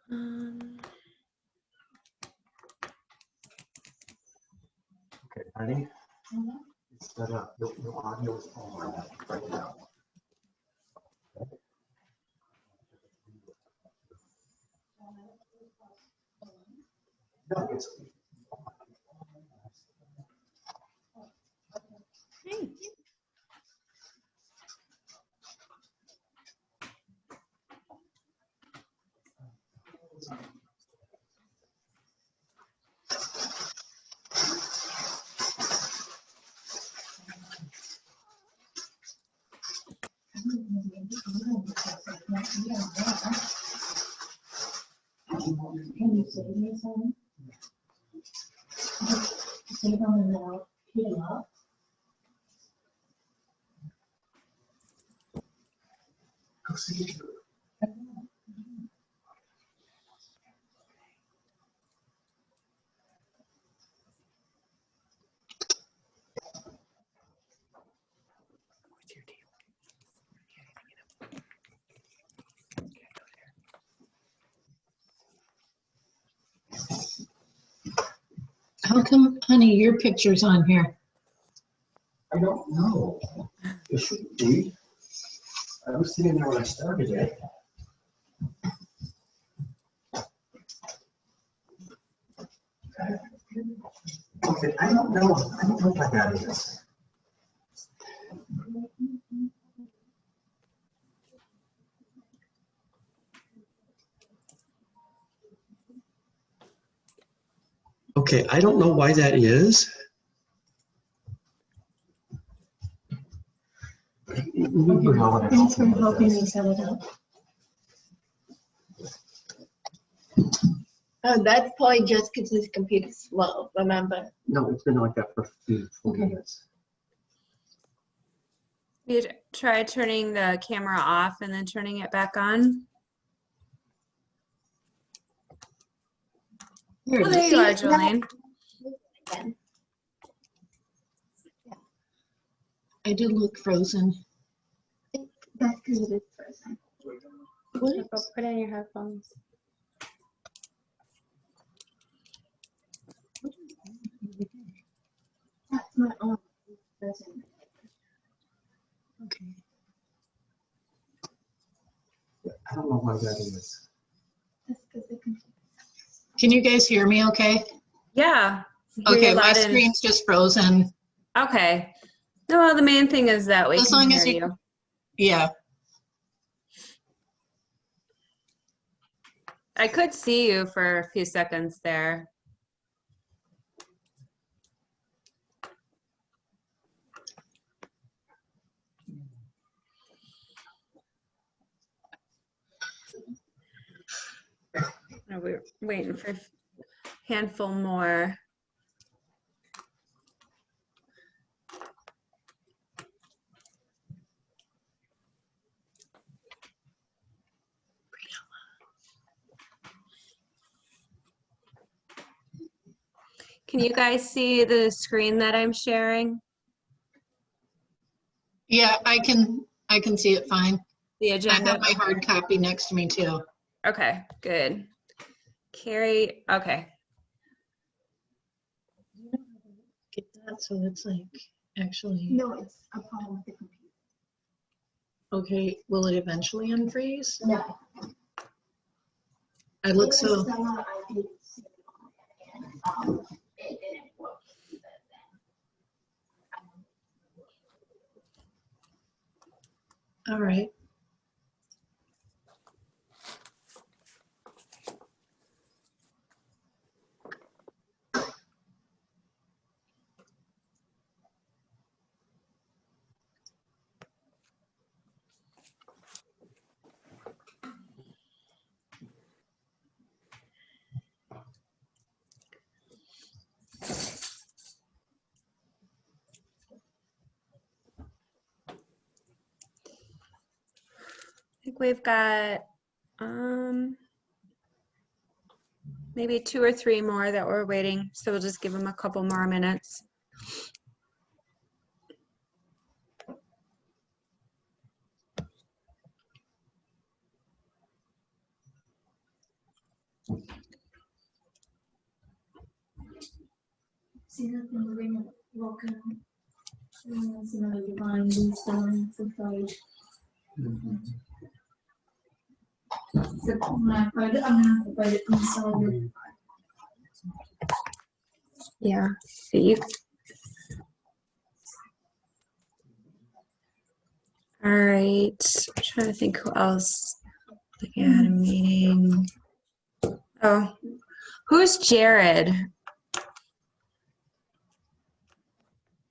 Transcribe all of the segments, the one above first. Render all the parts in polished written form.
Okay, honey, it's set up. Your audio is on right now. No, it's. Hey. Can you save me some? Save them and now heat them up. Go see it. How come, honey, your picture's on here? I don't know. It shouldn't be. I was sitting there when I started it. Okay, I don't know what that is. Okay, I don't know why that is. Thanks for helping me set it up. Oh, that's probably just because his computer's slow, remember? No, it's been like that for 4 minutes. You try turning the camera off and then turning it back on. Here, Oh, there you are, See, now- Jolene. Again. I did look frozen. That's because it is frozen. Go put in your headphones. That's my own frozen. Okay. I don't know why that is. That's because the computer. Can you guys hear me okay? Yeah. Hear you Okay, my loud and- screen's just frozen. Okay. No, well, the main thing is that we As can long hear as you. Yeah, I could see you for a few seconds there. Oh, we're waiting for a handful more. Can you guys see the screen that I'm sharing? yeah, I can see it fine. The I agenda? have my hard copy next to me too. Okay, good. Carrie, okay. Get that, so it's like, actually, No, it's a problem with the computer. okay, will it eventually unfreeze? No. I look so, Summer, I did see it on it, and, it didn't work. all right. I think we've got maybe 2 or 3 more that we're waiting, so we'll just give them a couple more minutes. Sino pinagawin mo, walk ka lang. Sinagawa yung stone sa side. Sa mga pwede ang solid. Yeah. You. All right. I'm trying to think who else. Looking at a meeting. Oh, who's Jared?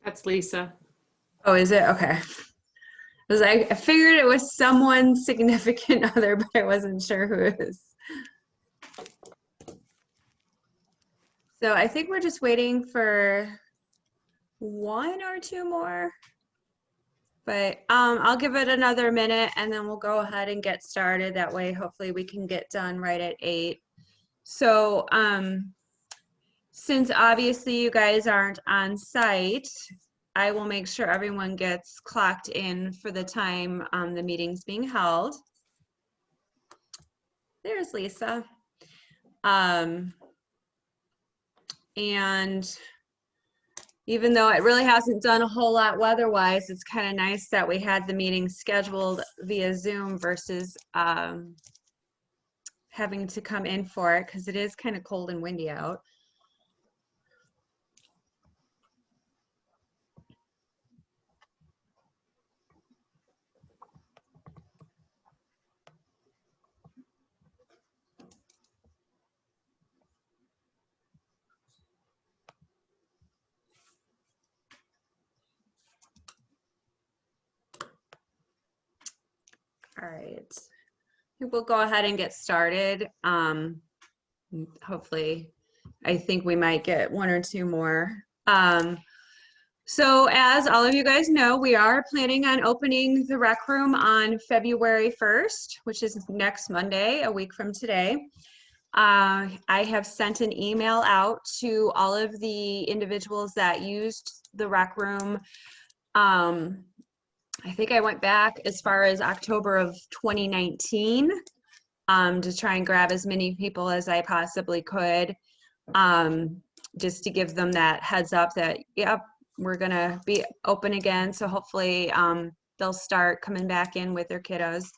That's Lisa. Oh, is it? Okay. I figured it was someone significant other, but I wasn't sure who it is. So I think we're just waiting for one or two more. But I'll give it another minute and then we'll go ahead and get started. That way, hopefully we can get done right at 8. So since obviously you guys aren't on site, I will make sure everyone gets clocked in for the time the meeting's being held. There's Lisa. And even though it really hasn't done a whole lot weather-wise, it's kind of nice that we had the meeting scheduled via Zoom versus having to come in for it because it is kind of cold and windy out. All right, I think we'll go ahead and get started. Hopefully, I think we might get one or two more. So as all of you guys know, we are planning on opening the rec room on February 1st, which is next Monday, a week from today. I have sent an email out to all of the individuals that used the rec room. I think I went back as far as October of 2019 to try and grab as many people as I possibly could, just to give them that heads up that, yep, we're gonna be open again. So hopefully they'll start coming back in with their kiddos.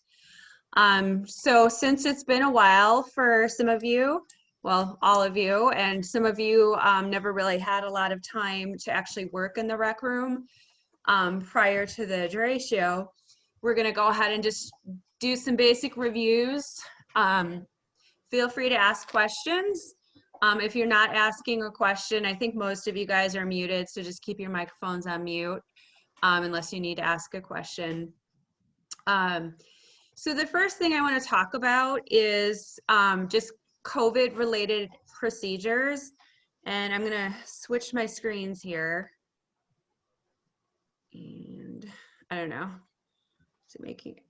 So since it's been a while for some of you, well, all of you, and some of you never really had a lot of time to actually work in the rec room prior to the derecho, we're gonna go ahead and just do some basic reviews. Feel free to ask questions. If you're not asking a question, I think most of you guys are muted, so just keep your microphones on mute unless you need to ask a question. So the first thing I want to talk about is just COVID-related procedures. And I'm going to switch my screens here. And I don't know. So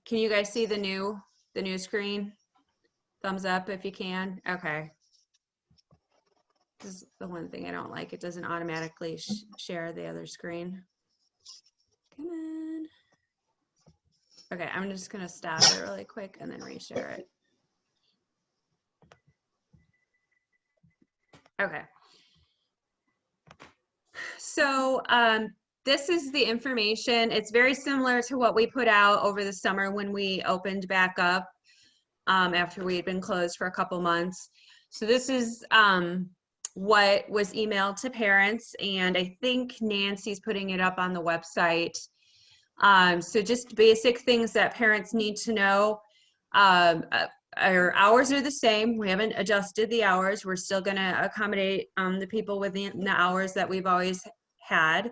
can you guys see the new screen? Thumbs up if you can. Okay. This is the one thing I don't like. It doesn't automatically share the other screen. Come on. Okay, I'm just gonna stop it really quick and then reshare it. Okay. So this is the information. It's very similar to what we put out over the summer when we opened back up after we had been closed for a couple months. So this is what was emailed to parents, and I think Nancy's putting it up on the website. So just basic things that parents need to know. Our hours are the same. We haven't adjusted the hours. We're still going to accommodate the people within the hours that we've always had.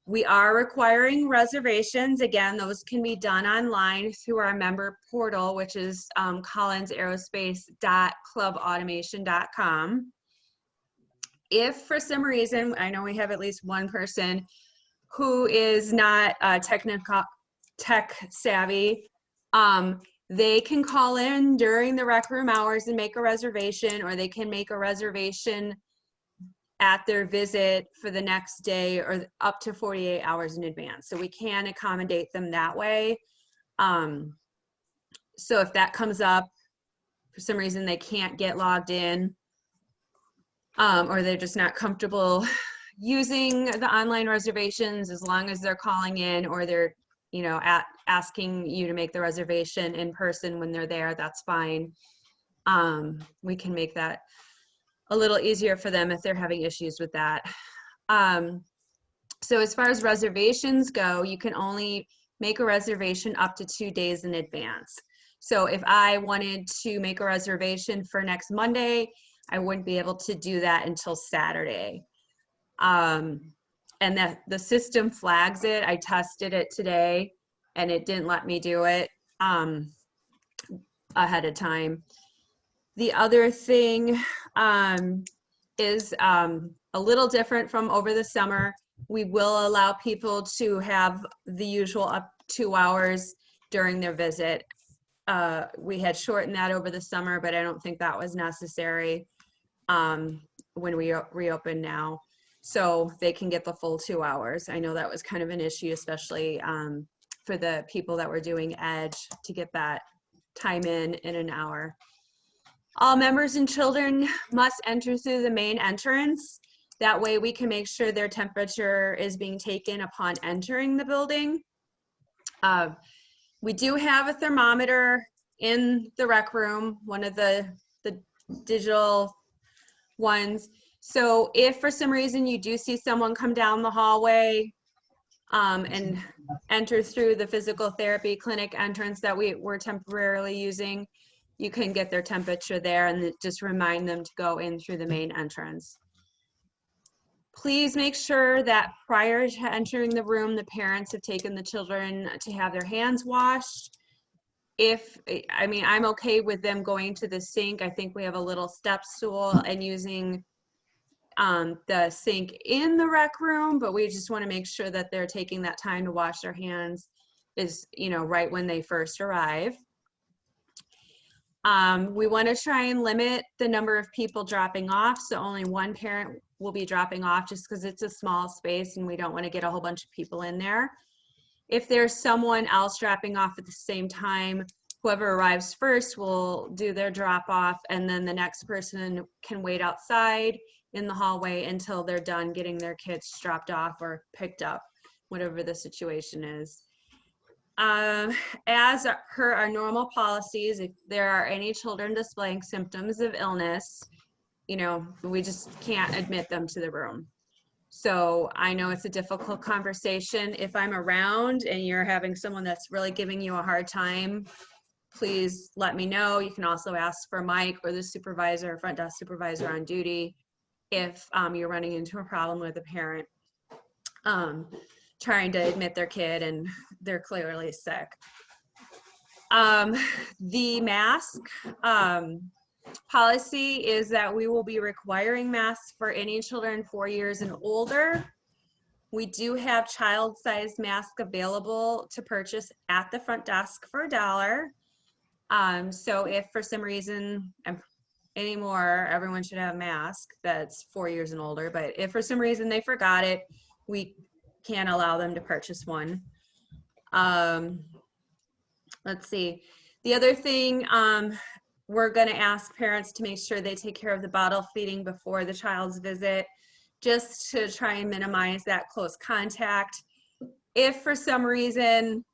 We are requiring reservations. Again, those can be done online through our member portal, which is collinsaerospace.clubautomation.com. If for some reason, I know we have at least one person who is not tech savvy, they can call in during the rec room hours and make a reservation, or they can make a reservation at their visit for the next day or up to 48 hours in advance. So we can accommodate them that way. So if that comes up, for some reason they can't get logged in, or they're just not comfortable using the online reservations, as long as they're calling in or they're, you know, asking you to make the reservation in person when they're there, that's fine. We can make that a little easier for them if they're having issues with that. So as far as reservations go, you can only make a reservation up to 2 days in advance. So if I wanted to make a reservation for next Monday, I wouldn't be able to do that until Saturday. And that the system flags it. I tested it today and it didn't let me do it ahead of time. The other thing is a little different from over the summer. We will allow people to have the usual up 2 hours during their visit. We had shortened that over the summer, but I don't think that was necessary when we reopen now. So they can get the full 2 hours. I know that was kind of an issue, especially for the people that were doing Edge, to get that time in an hour. All members and children must enter through the main entrance. That way we can make sure their temperature is being taken upon entering the building. We do have a thermometer in the rec room, one of the digital ones. So if for some reason you do see someone come down the hallway and enter through the physical therapy clinic entrance that we're temporarily using, you can get their temperature there and just remind them to go in through the main entrance. Please make sure that prior to entering the room, the parents have taken the children to have their hands washed. I'm okay with them going to the sink. I think we have a little step stool and using the sink in the rec room, but we just want to make sure that they're taking that time to wash their hands right when they first arrive. We want to try and limit the number of people dropping off, so only one parent will be dropping off, just because it's a small space and we don't want to get a whole bunch of people in there. If there's someone else dropping off at the same time, whoever arrives first will do their drop off, and then the next person can wait outside in the hallway until they're done getting their kids dropped off or picked up, whatever the situation is. As per our normal policies, if there are any children displaying symptoms of illness, we just can't admit them to the room. So I know it's a difficult conversation. If I'm around and you're having someone that's really giving you a hard time, please let me know. You can also ask for Mike or the supervisor, front desk supervisor on duty, if you're running into a problem with a parent trying to admit their kid and they're clearly sick. The mask policy is that we will be requiring masks for any children 4 years and older. We do have child-sized masks available to purchase at the front desk for $1. So if for some reason anymore, everyone should have a mask that's 4 years and older, but if for some reason they forgot it, we can allow them to purchase one. Let's see. The other thing, we're going to ask parents to make sure they take care of the bottle feeding before the child's visit, just to try and minimize that close contact. If for some reason,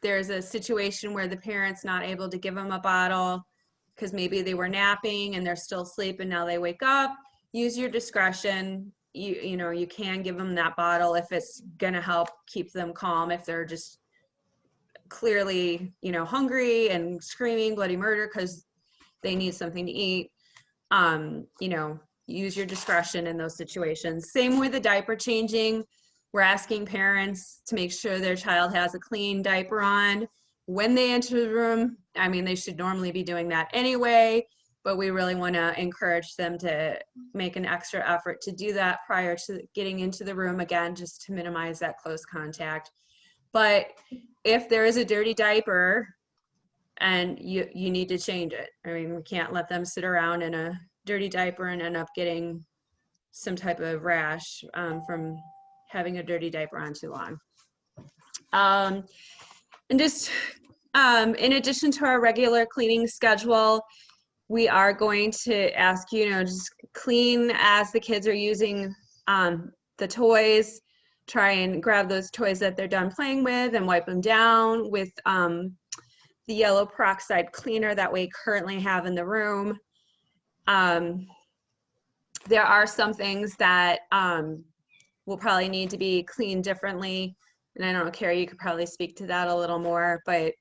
there's a situation where the parent's not able to give them a bottle because maybe they were napping and they're still asleep and now they wake up, use your discretion. You can give them that bottle if it's going to help keep them calm. If they're just clearly, hungry and screaming bloody murder because they need something to eat, use your discretion in those situations. Same with the diaper changing. We're asking parents to make sure their child has a clean diaper on when they enter the room. They should normally be doing that anyway, but we really want to encourage them to make an extra effort to do that prior to getting into the room, again, just to minimize that close contact. But if there is a dirty diaper and you need to change it, we can't let them sit around in a dirty diaper and end up getting some type of rash from having a dirty diaper on too long. And just In addition to our regular cleaning schedule, we are going to ask you, just clean as the kids are using the toys. Try and grab those toys that they're done playing with and wipe them down with the yellow peroxide cleaner that we currently have in the room. There are some things that will probably need to be cleaned differently. And I don't know, Carrie, you could probably speak to that a little more, but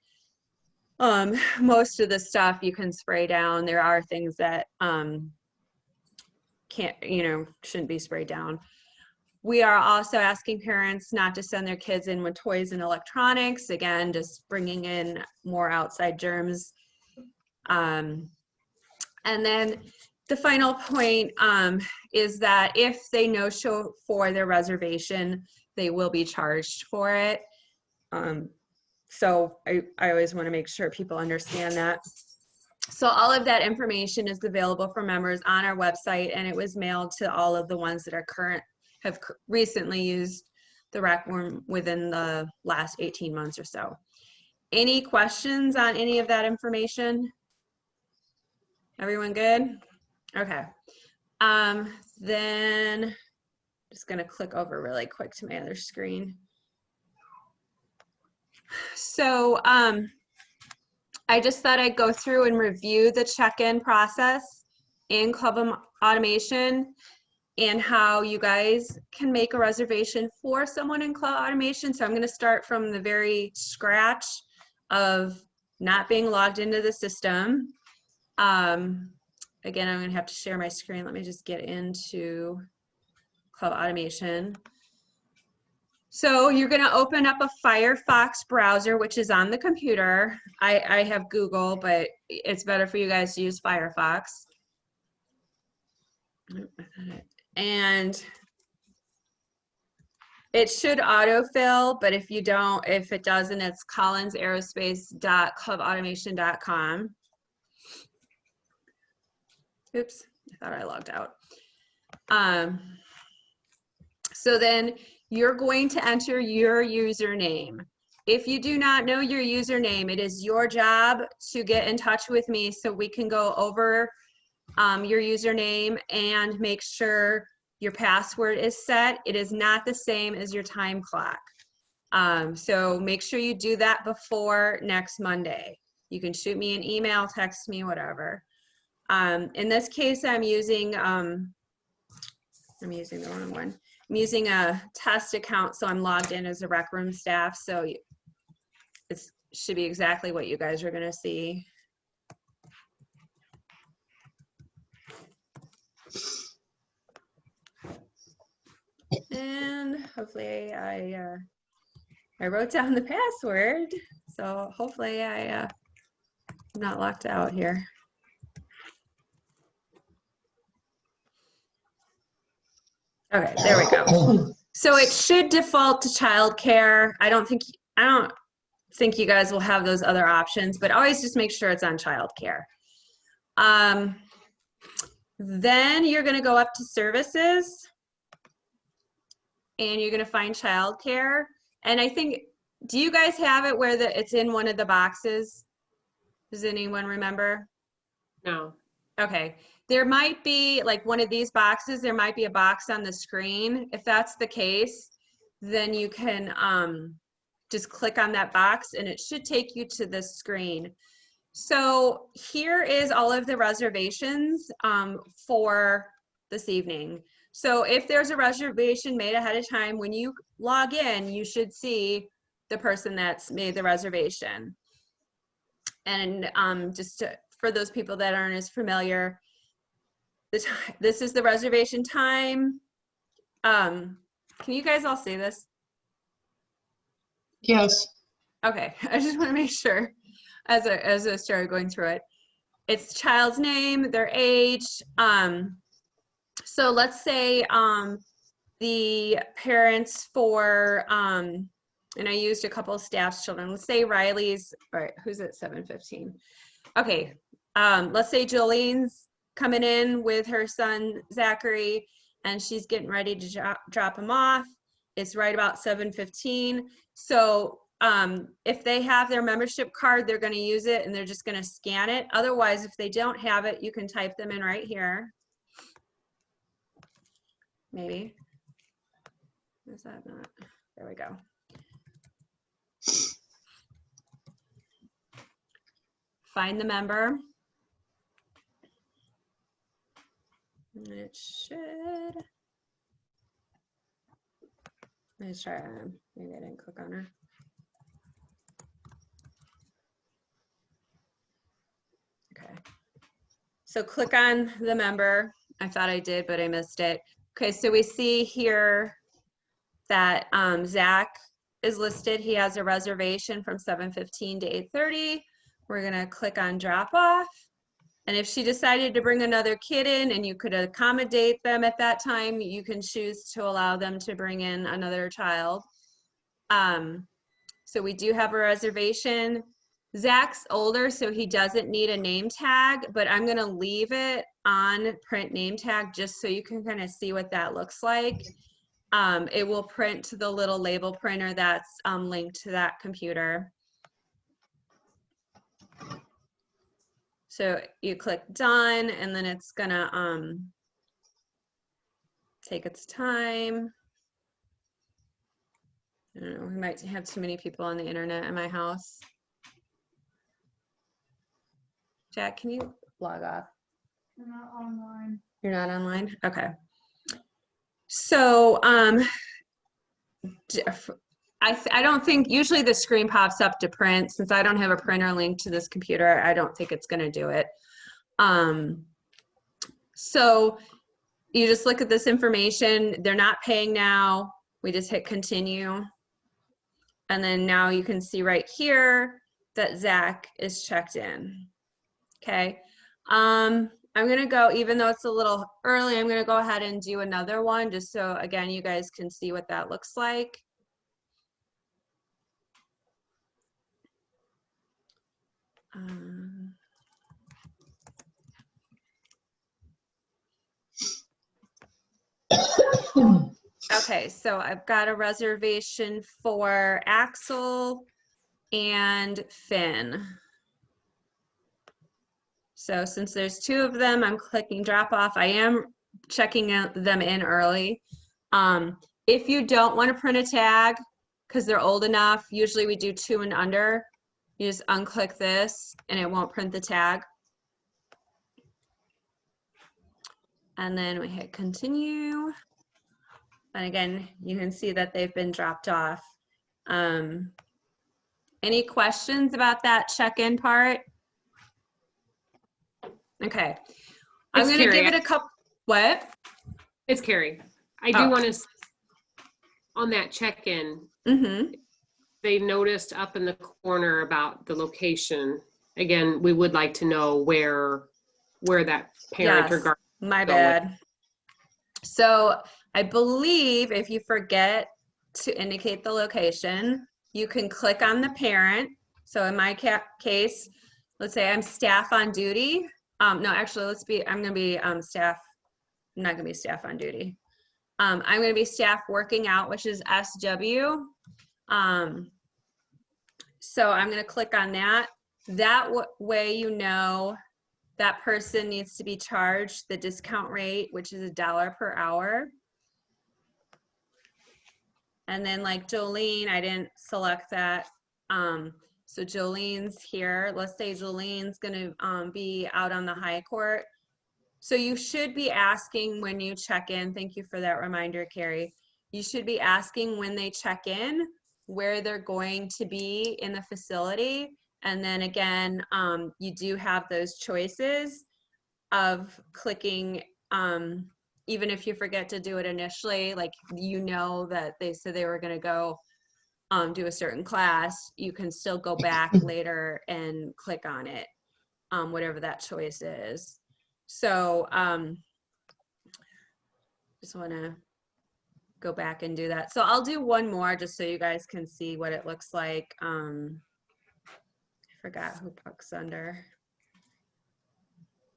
most of the stuff you can spray down. There are things that shouldn't be sprayed down. We are also asking parents not to send their kids in with toys and electronics. Again, just bringing in more outside germs. And then the final point is that if they no-show for their reservation, they will be charged for it. So I always want to make sure people understand that. So all of that information is available for members on our website, and it was mailed to all of the ones that have recently used the rec room within the last 18 months or so. Any questions on any of that information? Everyone good? Okay. Then just gonna click over really quick to my other screen. So I just thought I'd go through and review the check-in process in Club Automation and how you guys can make a reservation for someone in Club Automation. So I'm going to start from the very scratch of not being logged into the system. Again, I'm going to have to share my screen. Let me just get into Club Automation. So you're going to open up a Firefox browser, which is on the computer. I have Google, but it's better for you guys to use Firefox. And it should autofill, but if it doesn't, it's collinsaerospace.clubautomation.com. Oops, I thought I logged out. So then you're going to enter your username. If you do not know your username, it is your job to get in touch with me so we can go over your username and make sure your password is set. It is not the same as your time clock. So make sure you do that before next Monday. You can shoot me an email, text me, whatever. In this case, I'm using the wrong one. I'm using a test account, so I'm logged in as a rec room staff, so it should be exactly what you guys are gonna see. And hopefully I wrote down the password, so hopefully I'm not locked out here. Okay, there we go. So it should default to childcare. I don't think you guys will have those other options, but always just make sure it's on childcare. Then you're going to go up to services, and you're going to find childcare. And I think, do you guys have it where it's in one of the boxes? Does anyone remember? No. Okay. There might be, like one of these boxes, there might be a box on the screen. If that's the case, then you can just click on that box and it should take you to this screen. So here is all of the reservations for this evening. So if there's a reservation made ahead of time, when you log in, you should see the person that's made the reservation. And for those people that aren't as familiar, this is the reservation time. Can you guys all see this? Yes. Okay, I just want to make sure as I started going through it. It's child's name, their age. So let's say the parents for, and I used a couple of staff's children. Let's say Riley's, all right, who's at 7:15? Okay, let's say Jolene's coming in with her son, Zachary, and she's getting ready to drop him off. It's right about 7:15. So if they have their membership card, they're going to use it and they're just going to scan it. Otherwise, if they don't have it, you can type them in right here. Maybe. Is that not? There we go. Find the member. And it should. Let's try. Maybe I didn't click on her. Okay. So click on the member. I thought I did, but I missed it. Okay, so we see here that Zach is listed. He has a reservation from 7:15 to 8:30. We're gonna click on drop off. And if she decided to bring another kid in and you could accommodate them at that time, you can choose to allow them to bring in another child. So we do have a reservation. Zach's older, so he doesn't need a name tag, but I'm gonna leave it on print name tag just so you can kind of see what that looks like. It will print to the little label printer that's linked to that computer. So you click done, and then it's gonna take its time. I don't know, we might have too many people on the internet in my house. Jack, can you log off? I'm not online. You're not online? Okay. So I don't think, usually the screen pops up to print. Since I don't have a printer linked to this computer, I don't think it's gonna do it. So you just look at this information. They're not paying now. We just hit continue. And then now you can see right here that Zach is checked in. Okay. I'm gonna go, even though it's a little early, I'm gonna go ahead and do another one just so, again, you guys can see what that looks like. Okay, so I've got a reservation for Axel and Finn. So since there's two of them, I'm clicking drop off. I am checking them in early. If you don't want to print a tag because they're old enough, usually we do 2 and under. You just unclick this and it won't print the tag. And then we hit continue. And again, you can see that they've been dropped off. Any questions about that check-in part? Okay. I'm It's going to Carrie. give it a couple. What? It's Carrie. I do Oh. want to, on that check-in, Mm-hmm. they noticed up in the corner about the location. Again, we would like to know where that parent or Yes, guardian. my going. bad. So I believe if you forget to indicate the location, you can click on the parent. So in my case, let's say I'm staff on duty. No, actually, I'm gonna be staff. I'm not gonna be staff on duty. I'm gonna be staff working out, which is SW. So I'm gonna click on that. That way you know that person needs to be charged the discount rate, which is $1 per hour. And then like Jolene, I didn't select that. So Jolene's here. Let's say Jolene's gonna be out on the high court. So you should be asking when you check in, thank you for that reminder, Carrie. You should be asking when they check in, where they're going to be in the facility. And then again, you do have those choices of clicking, even if you forget to do it initially, like you know that they said they were gonna go do a certain class, you can still go back later and click on it, whatever that choice is. So just wanna go back and do that. So I'll do one more just so you guys can see what it looks like. I forgot who Puck's under.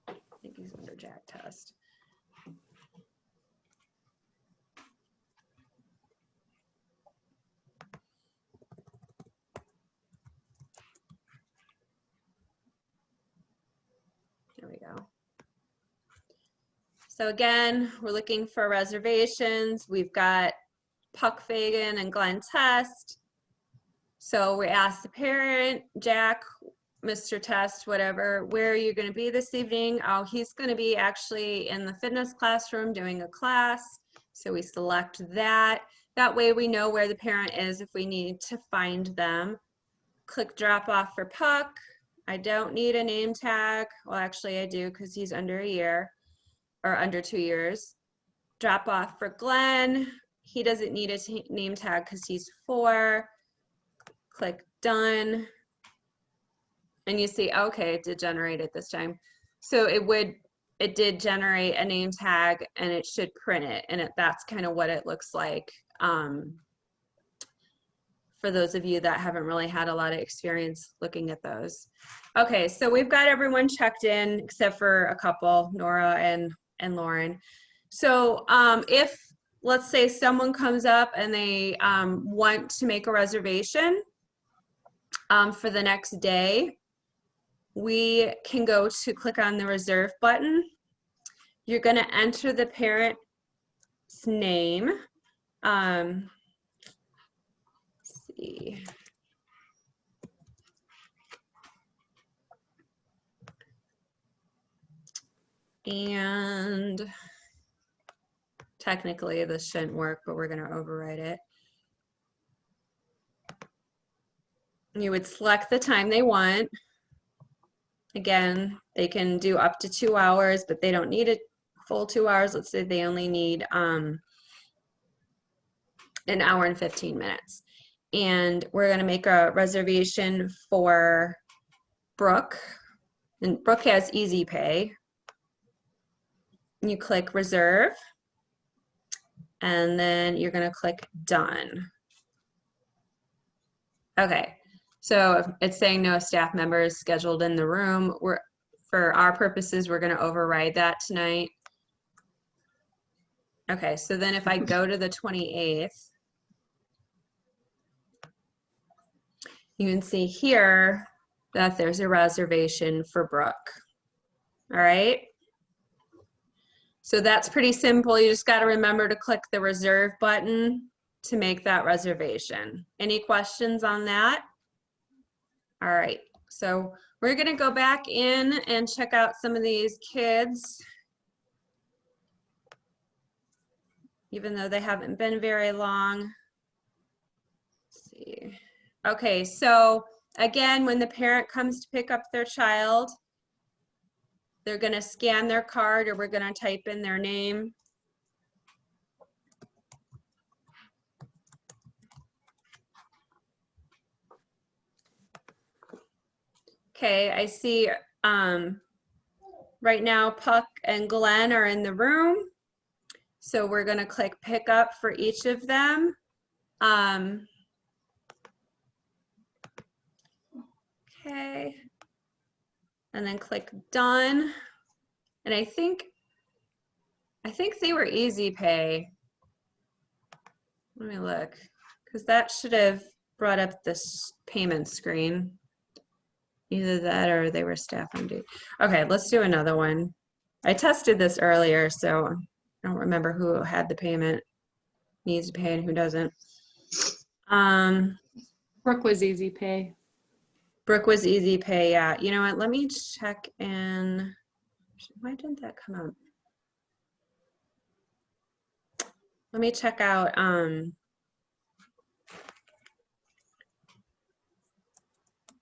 I think he's under Jack Test. There we go. So again, we're looking for reservations. We've got Puck Fagan and Glenn Test. So we asked the parent, Jack, Mr. Test, whatever, where are you going to be this evening? Oh, he's going to be actually in the fitness classroom doing a class. So we select that. That way we know where the parent is if we need to find them. Click drop off for Puck. I don't need a name tag. Well, actually I do because he's under a year or under 2 years. Drop off for Glenn. He doesn't need a name tag because he's 4. Click done. And you see, okay, it did generate it this time. So it did generate a name tag and it should print it. And that's kind of what it looks like. For those of you that haven't really had a lot of experience looking at those. Okay, so we've got everyone checked in except for a couple, Nora and Lauren. So if, let's say someone comes up and they want to make a reservation for the next day, we can go to click on the reserve button. You're gonna enter the parent's name. Let's see. And technically this shouldn't work, but we're gonna override it. You would select the time they want. Again, they can do up to 2 hours, but they don't need a full 2 hours. Let's say they only need an hour and 15 minutes. And we're gonna make a reservation for Brooke. And Brooke has Easy Pay. You click reserve, and then you're gonna click done. Okay, so it's saying no staff members scheduled in the room. For our purposes, we're gonna override that tonight. Okay, so then if I go to the 28th, you can see here that there's a reservation for Brooke. All right. So that's pretty simple. You just got to remember to click the reserve button to make that reservation. Any questions on that? All right. So we're going to go back in and check out some of these kids, even though they haven't been very long. Let's see. Okay, so again, when the parent comes to pick up their child, they're going to scan their card, or we're going to type in their name. Okay, I see right now Puck and Glenn are in the room. So we're going to click pick up for each of them. Okay. And then click done. And I think they were Easy Pay. Let me look, because that should have brought up this payment screen. Either that or they were staff MD. Okay, let's do another one. I tested this earlier, so I don't remember who had the payment, needs to pay, and who doesn't. Brooke was Easy Pay. Brooke was Easy Pay, yeah. You know what, let me check in. Why didn't that come up? Let me check out,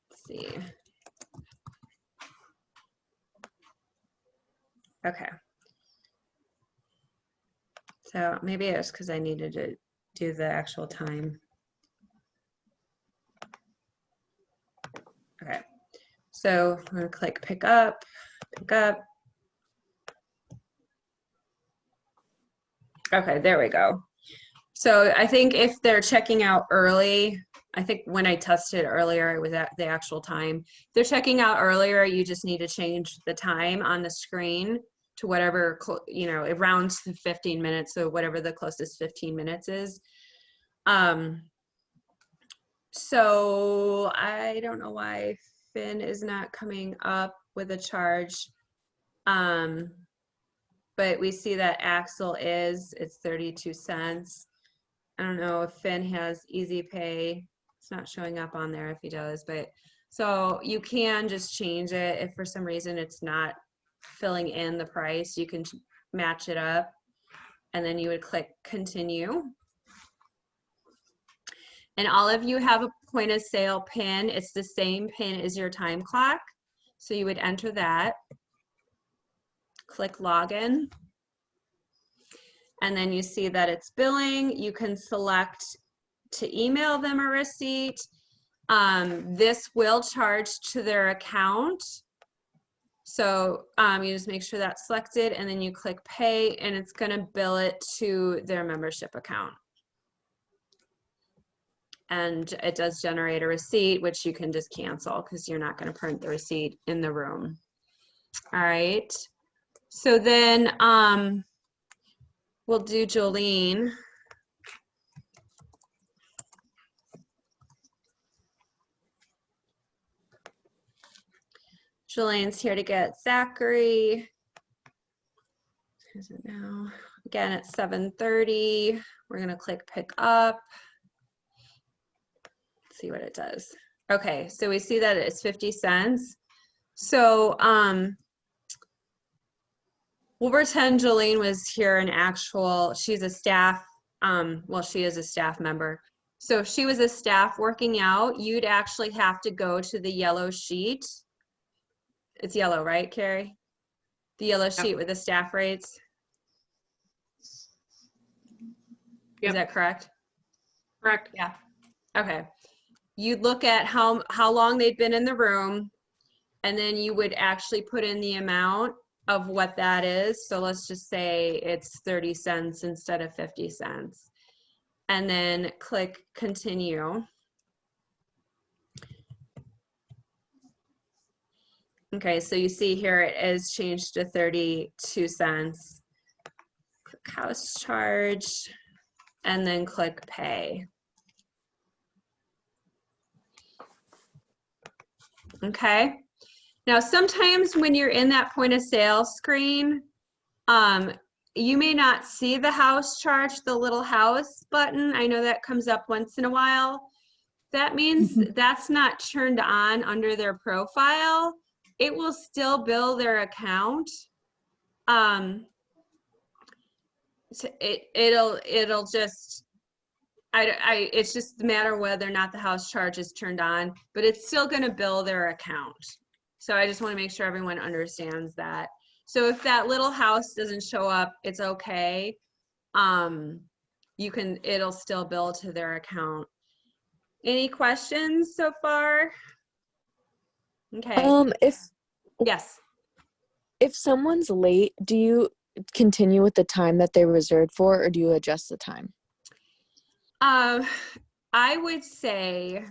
let's see. Okay. So maybe it was because I needed to do the actual time. Okay, so I'm gonna click pick up, pick up. Okay, there we go. So I think if they're checking out early, I think when I tested earlier, it was at the actual time. If they're checking out earlier, you just need to change the time on the screen to whatever, you know, it rounds to 15 minutes, so whatever the closest 15 minutes is. So I don't know why Finn is not coming up with a charge. But we see that Axel it's 32 cents. I don't know if Finn has Easy Pay. It's not showing up on there if he does, but so you can just change it if for some reason it's not filling in the price. You can match it up, and then you would click continue. And all of you have a point of sale pin. It's the same pin as your time clock. So you would enter that, click login, and then you see that it's billing. You can select to email them a receipt. This will charge to their account. So you just make sure that's selected, and then you click pay, and it's gonna bill it to their membership account. And it does generate a receipt, which you can just cancel because you're not going to print the receipt in the room. All right. So then we'll do Jolene. Jolene's here to get Zachary. Is it now? Again, at 7:30. We're going to click pick up. See what it does. Okay, so we see that it's 50 cents. So we'll pretend Jolene was here she's a staff, well, she is a staff member. So if she was a staff working out, you'd actually have to go to the yellow sheet. It's yellow, right, Carrie? The yellow sheet with the staff rates. Yep. Is that correct? Correct. Yeah. Okay. You'd look at how long they'd been in the room, and then you would actually put in the amount of what that is. So let's just say it's 30 cents instead of 50 cents. And then click continue. Okay, so you see here it is changed to 32 cents. Click house charge, and then click pay. Okay, now sometimes when you're in that point of sale screen, you may not see the house charge, the little house button. I know that comes up once in a while. That means that's not turned on under their profile. It will still bill their account. So it'll just, it's just a matter whether or not the house charge is turned on, but it's still going to bill their account. So I just want to make sure everyone understands that. So if that little house doesn't show up, it's okay. It'll still bill to their account. Any questions so far? Okay. Yes. If someone's late, do you continue with the time that they reserved for, or do you adjust the time? I would say,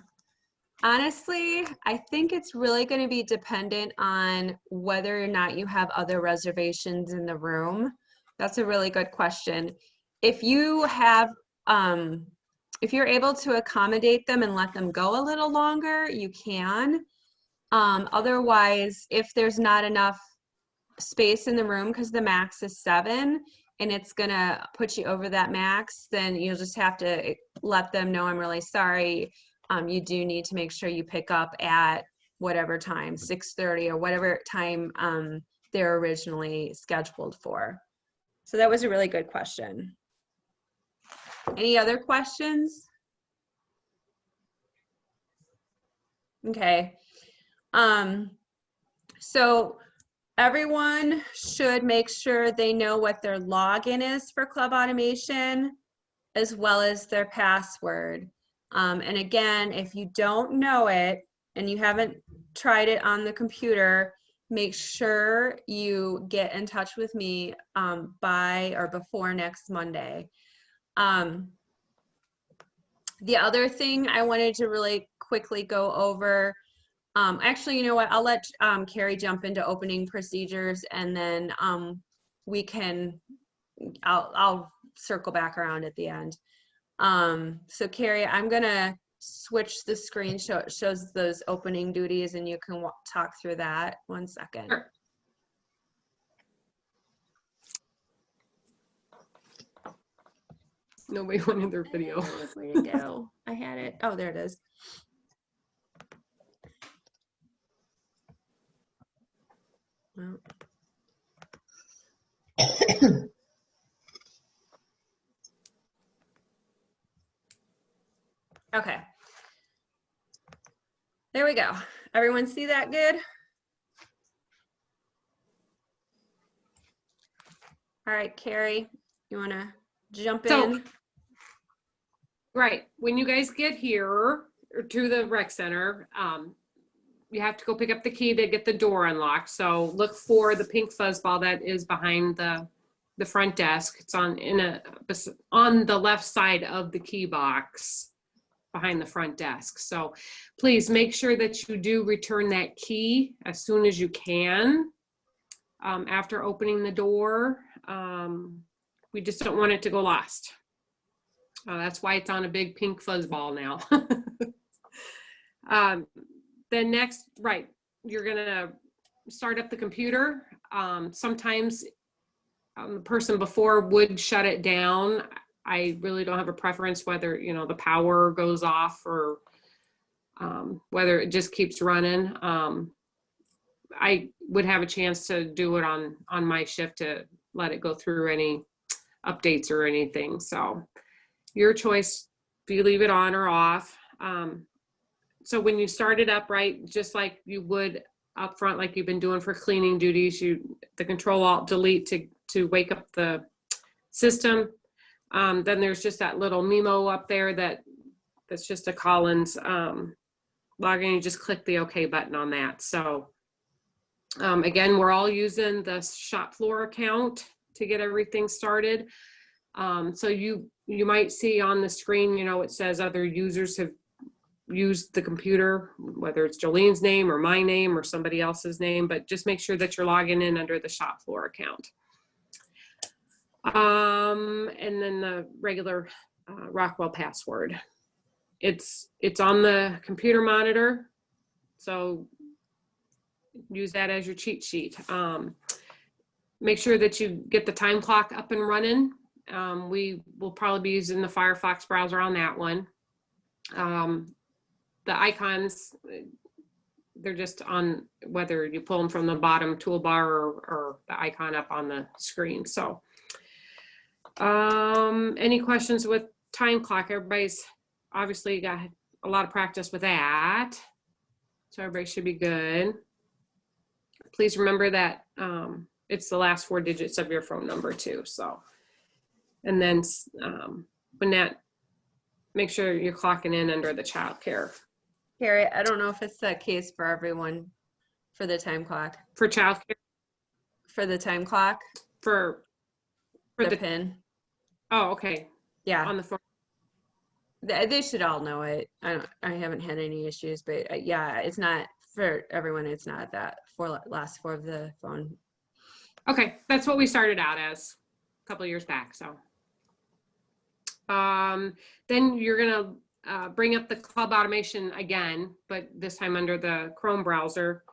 honestly, I think it's really going to be dependent on whether or not you have other reservations in the room. That's a really good question. If you have, if you're able to accommodate them and let them go a little longer, you can. Otherwise, if there's not enough space in the room because the max is 7 and it's gonna put you over that max, then you'll just have to let them know, I'm really sorry. You do need to make sure you pick up at whatever time, 6:30 or whatever time they're originally scheduled for. So that was a really good question. Any other questions? Okay. So everyone should make sure they know what their login is for Club Automation, as well as their password. And again, if you don't know it and you haven't tried it on the computer, make sure you get in touch with me by or before next Monday. The other thing I wanted to really quickly go over, actually, you know what, I'll let Carrie jump into opening procedures, and then we can, I'll circle back around at the end. So Carrie, I'm gonna switch the screen, shows those opening duties, and you can talk through that. 1 second. Sure. Nobody wanted their video. Where to go? I had it. Oh, there it is. Well. Okay. There we go. Everyone see that good? All right, Carrie, you want to jump So- in? Right. When you guys get here or to the rec center, you have to go pick up the key to get the door unlocked. So look for the pink fuzz ball that is behind the front desk. It's on the left side of the key box behind the front desk. So please make sure that you do return that key as soon as you can after opening the door. We just don't want it to go lost. That's why it's on a big pink fuzz ball now. Then next, right, you're gonna start up the computer. Sometimes the person before would shut it down. I really don't have a preference whether, you know, the power goes off or whether it just keeps running. I would have a chance to do it on my shift to let it go through any updates or anything. So your choice if you leave it on or off. So when you start it up, right, just like you would up front, like you've been doing for cleaning duties, the Control-Alt-Delete to wake up the system. Then there's just that little memo up there that's just a Collins login. You just click the OK button on that. So again, we're all using the shop floor account to get everything started. So you might see on the screen, you know, it says other users have used the computer, whether it's Jolene's name or my name or somebody else's name, but just make sure that you're logging in under the shop floor account. And then the regular Rockwell password. It's on the computer monitor, so use that as your cheat sheet. Make sure that you get the time clock up and running. We will probably be using the Firefox browser on that one. The icons, they're just on whether you pull them from the bottom toolbar or the icon up on the screen. So any questions with time clock? Everybody's obviously got a lot of practice with that. So everybody should be good. Please remember that it's the last 4 digits of your phone number too. So, and then when that, make sure you're clocking in under the child care. Carrie, I don't know if it's the case for everyone for the time clock. For child care? For the time clock? For The the pin. Oh, okay. Yeah. On the phone. They should all know it. I haven't had any issues, but yeah, it's not for everyone. It's not that last 4 of the phone. Okay, that's what we started out as a couple of years back. So then you're gonna bring up the Club Automation again, but this time under the Chrome browser.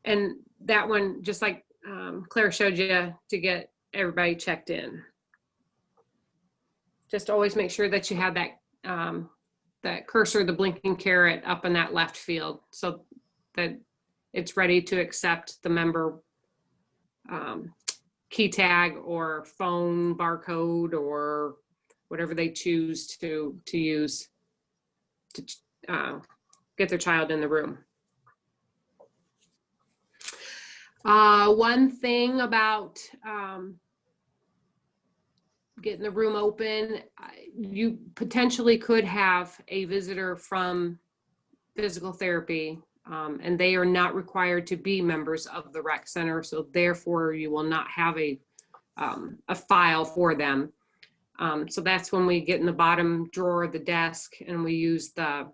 And that one, just like Claire showed you, to get everybody checked in. Just always make sure that you have that that cursor, the blinking caret up in that left field so that it's ready to accept the member key tag or phone barcode or whatever they choose to use to get their child in the room. One thing about getting the room open, you potentially could have a visitor from physical therapy, and they are not required to be members of the rec center, so therefore you will not have a file for them. So that's when we get in the bottom drawer of the desk and we use the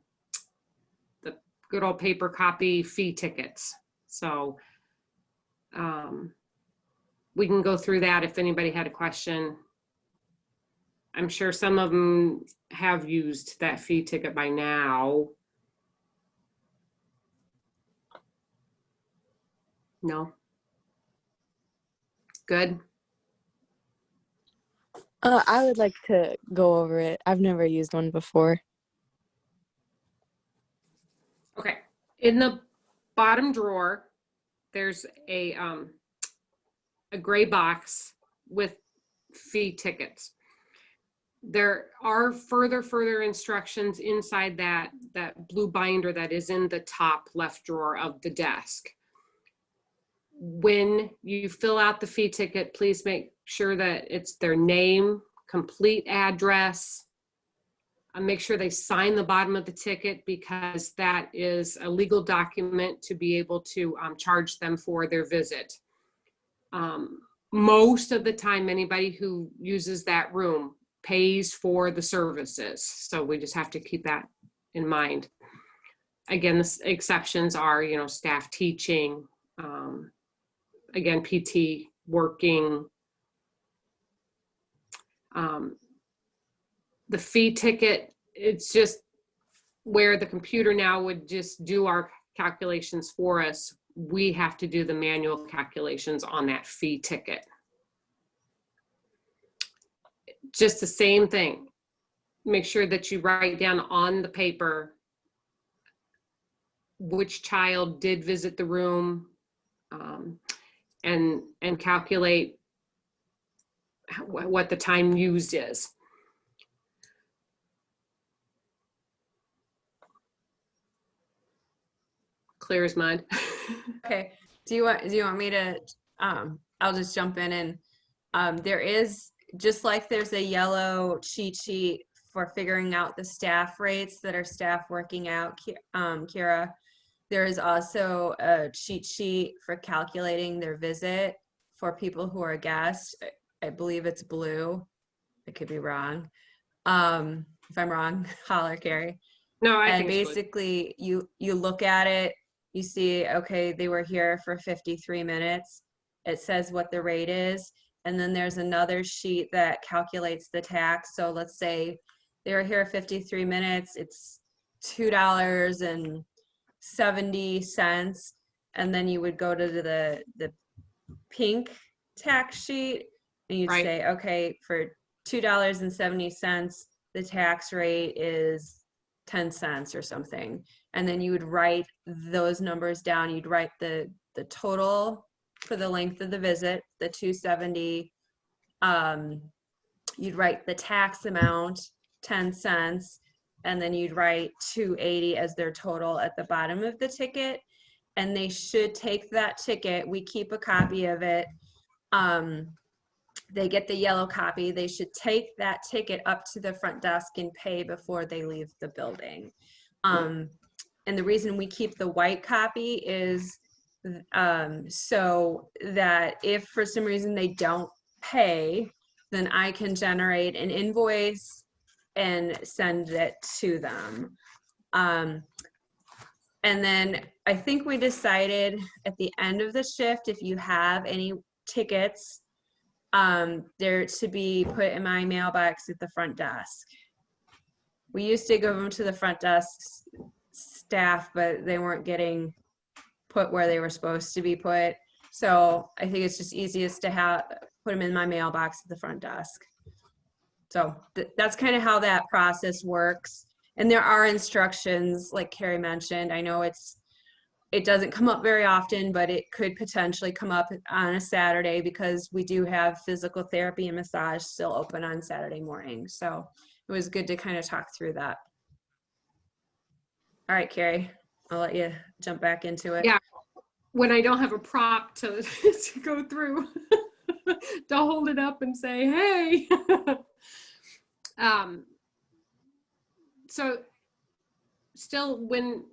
good old paper copy fee tickets. So we can go through that if anybody had a question. I'm sure some of them have used that fee ticket by now. No? Good. I would like to go over it. I've never used one before. Okay, in the bottom drawer, there's a gray box with fee tickets. There are further instructions inside that blue binder that is in the top left drawer of the desk. When you fill out the fee ticket, please make sure that it's their name, complete address. Make sure they sign the bottom of the ticket, because that is a legal document to be able to charge them for their visit. Most of the time, anybody who uses that room pays for the services. So we just have to keep that in mind. Again, the exceptions are, you know, staff teaching, again, PT working. The fee ticket, it's just where the computer now would just do our calculations for us. We have to do the manual calculations on that fee ticket. Just the same thing. Make sure that you write down on the paper which child did visit the room, and calculate what the time used is. Clear as mud. Okay, do you want me to, I'll just jump in, and there is, just like there's a yellow cheat sheet for figuring out the staff rates that are staff working out, Kira, there is also a cheat sheet for calculating their visit for people who are guests. I believe it's blue. I could be wrong. If I'm wrong, holler, Carrie. No, I And think it's basically you look at it, you see, okay, they were here for 53 minutes. It says what the rate is. And then there's another sheet that calculates the tax. So let's say they were here 53 minutes, it's $2.70. And then you would go to the pink tax sheet and you'd Right. say, okay, for $2.70, the tax rate is 10 cents or something. And then you would write those numbers down. You'd write the total for the length of the visit, the 270. You'd write the tax amount, 10 cents, and then you'd write 280 as their total at the bottom of the ticket. And they should take that ticket. We keep a copy of it. They get the yellow copy. They should take that ticket up to the front desk and pay before they leave the building. And the reason we keep the white copy is so that if for some reason they don't pay, then I can generate an invoice and send it to them. And then I think we decided at the end of the shift, if you have any tickets, they're to be put in my mailbox at the front desk. We used to give them to the front desk staff, but they weren't getting put where they were supposed to be put. So I think it's just easiest to put them in my mailbox at the front desk. So that's kind of how that process works. And there are instructions, like Carrie mentioned. I know it doesn't come up very often, but it could potentially come up on a Saturday because we do have physical therapy and massage still open on Saturday morning. So it was good to kind of talk through that. All right, Carrie, I'll let you jump back into it. Yeah. When I don't have a prop to go through, to hold it up and say, hey. So still, when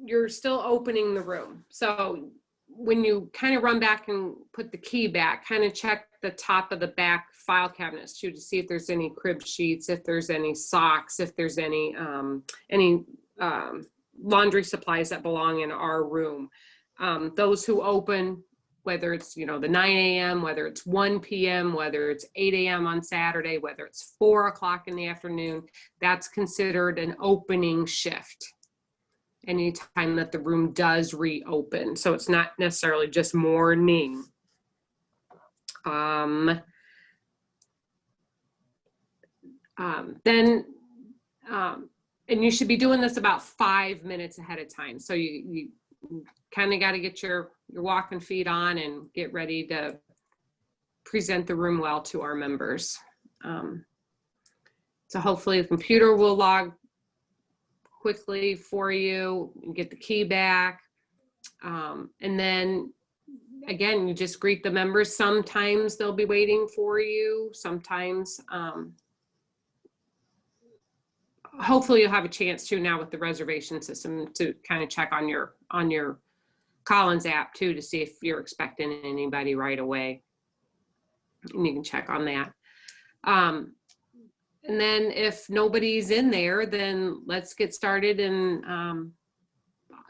you're still opening the room, so when you kind of run back and put the key back, kind of check the top of the back file cabinets too, to see if there's any crib sheets, if there's any socks, if there's any laundry supplies that belong in our room. Those who open, whether it's, the 9 a.m., whether it's 1 p.m., whether it's 8 a.m. on Saturday, whether it's 4 o'clock in the afternoon, that's considered an opening shift. Anytime that the room does reopen. So it's not necessarily just morning. Then, and you should be doing this about 5 minutes ahead of time. So you kind of got to get your walking feet on and get ready to present the room well to our members. So hopefully the computer will log quickly for you and get the key back. And then again, you just greet the members. Sometimes they'll be waiting for you. Sometimes, hopefully you'll have a chance to now with the reservation system to kind of check on your Collins app too, to see if you're expecting anybody right away. And you can check on that. And then if nobody's in there, then let's get started and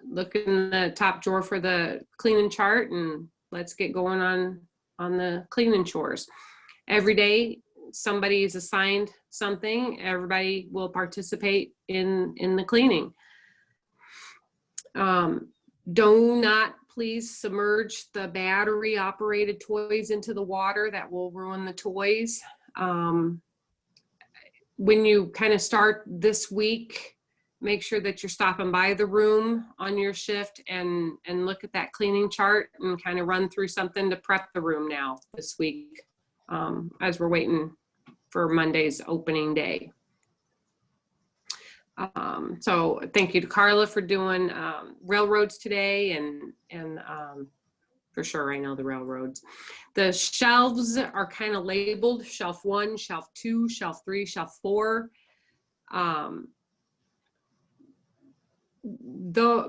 look in the top drawer for the cleaning chart, and let's get going on the cleaning chores. Every day, somebody is assigned something. Everybody will participate in the cleaning. Do not please submerge the battery operated toys into the water. That will ruin the toys. When you kind of start this week, make sure that you're stopping by the room on your shift and look at that cleaning chart and kind of run through something to prep the room now this week, as we're waiting for Monday's opening day. So thank you to Carla for doing railroads today, and for sure, I know the railroads. The shelves are kind of labeled shelf 1, shelf 2, shelf 3, shelf 4.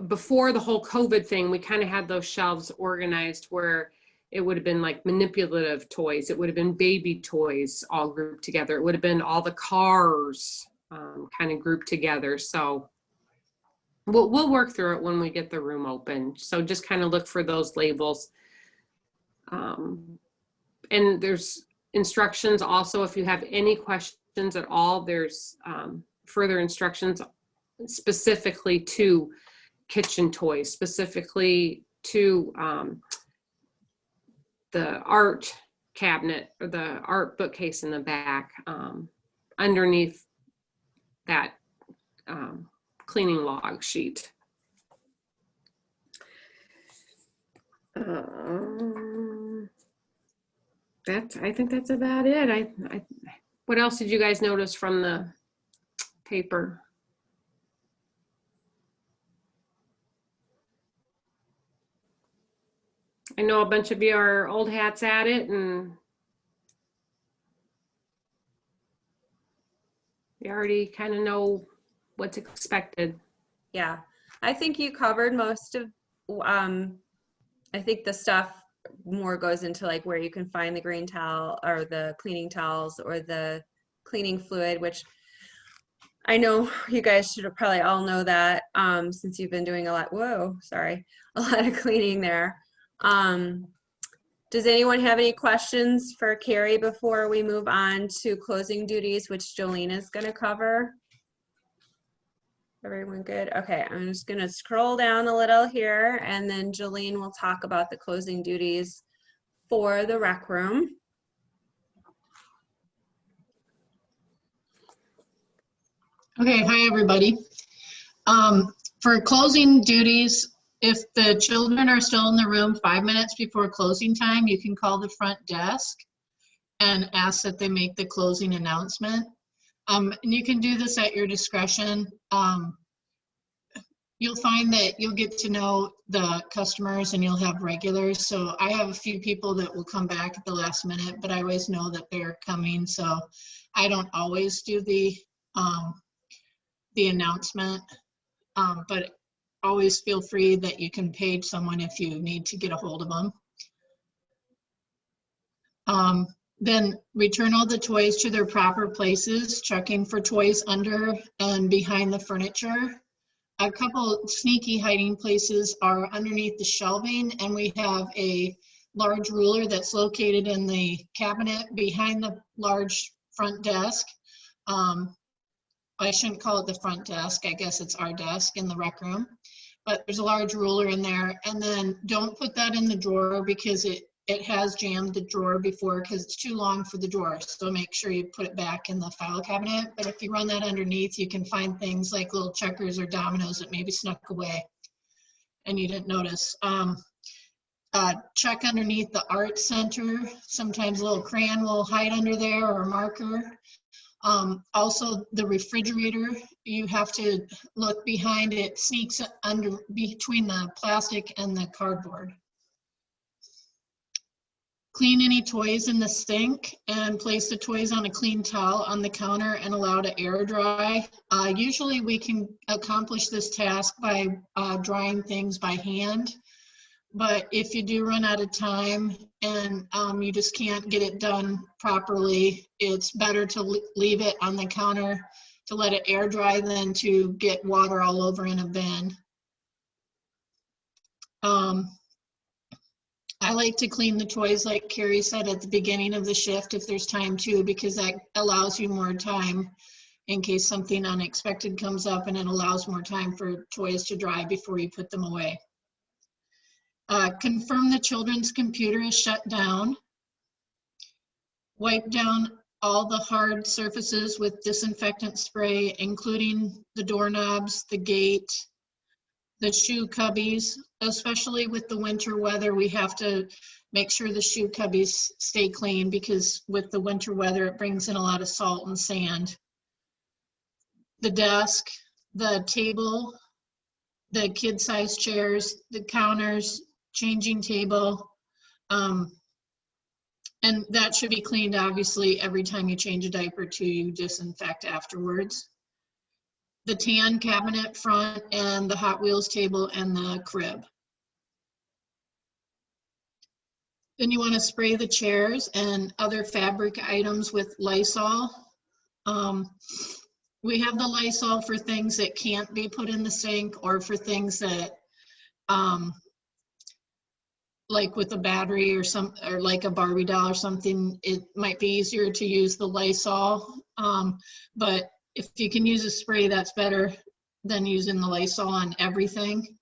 Before the whole COVID thing, we kind of had those shelves organized where it would have been like manipulative toys. It would have been baby toys all grouped together. It would have been all the cars kind of grouped together. So we'll work through it when we get the room open. So just kind of look for those labels. And there's instructions also, if you have any questions at all, there's further instructions specifically to kitchen toys, specifically to the art cabinet or the art bookcase in the back, underneath that cleaning log sheet. I think that's about it. What else did you guys notice from the paper? I know a bunch of you are old hats at it, and you already kind of know what's expected. Yeah, I think you covered most of, I think the stuff more goes into like where you can find the green towel or the cleaning towels or the cleaning fluid, which I know you guys should probably all know that since you've been doing a lot, a lot of cleaning there. Does anyone have any questions for Carrie before we move on to closing duties, which Jolene is going to cover? Everyone good? Okay, I'm just going to scroll down a little here, and then Jolene will talk about the closing duties for the rec room. Okay, hi everybody. For closing duties, if the children are still in the room 5 minutes before closing time, you can call the front desk and ask that they make the closing announcement. And you can do this at your discretion. You'll find that you'll get to know the customers and you'll have regulars. So I have a few people that will come back at the last minute, but I always know that they're coming. So I don't always do the announcement, but always feel free that you can page someone if you need to get a hold of them. Then return all the toys to their proper places, checking for toys under and behind the furniture. A couple sneaky hiding places are underneath the shelving, and we have a large ruler that's located in the cabinet behind the large front desk. I shouldn't call it the front desk. I guess it's our desk in the rec room. But there's a large ruler in there. And then don't put that in the drawer because it has jammed the drawer before because it's too long for the drawer. So make sure you put it back in the file cabinet. But if you run that underneath, you can find things like little checkers or dominoes that maybe snuck away and you didn't notice. Check underneath the art center. Sometimes a little crayon will hide under there or a marker. Also the refrigerator, you have to look behind it, sneaks under between the plastic and the cardboard. Clean any toys in the sink and place the toys on a clean towel on the counter and allow to air dry. Usually we can accomplish this task by drying things by hand. But if you do run out of time and you just can't get it done properly, it's better to leave it on the counter to let it air dry than to get water all over in a bin. I like to clean the toys, like Carrie said, at the beginning of the shift if there's time to, because that allows you more time in case something unexpected comes up, and it allows more time for toys to dry before you put them away. Confirm the children's computer is shut down. Wipe down all the hard surfaces with disinfectant spray, including the doorknobs, the gate, the shoe cubbies. Especially with the winter weather, we have to make sure the shoe cubbies stay clean because with the winter weather, it brings in a lot of salt and sand. The desk, the table, the kid-sized chairs, the counters, changing table, and that should be cleaned obviously every time you change a diaper too. You disinfect afterwards. The tan cabinet front and the Hot Wheels table and the crib. Then you want to spray the chairs and other fabric items with Lysol. We have the Lysol for things that can't be put in the sink or for things that like with a battery or like a Barbie doll or something, it might be easier to use the Lysol. But if you can use a spray, that's better than using the Lysol on everything.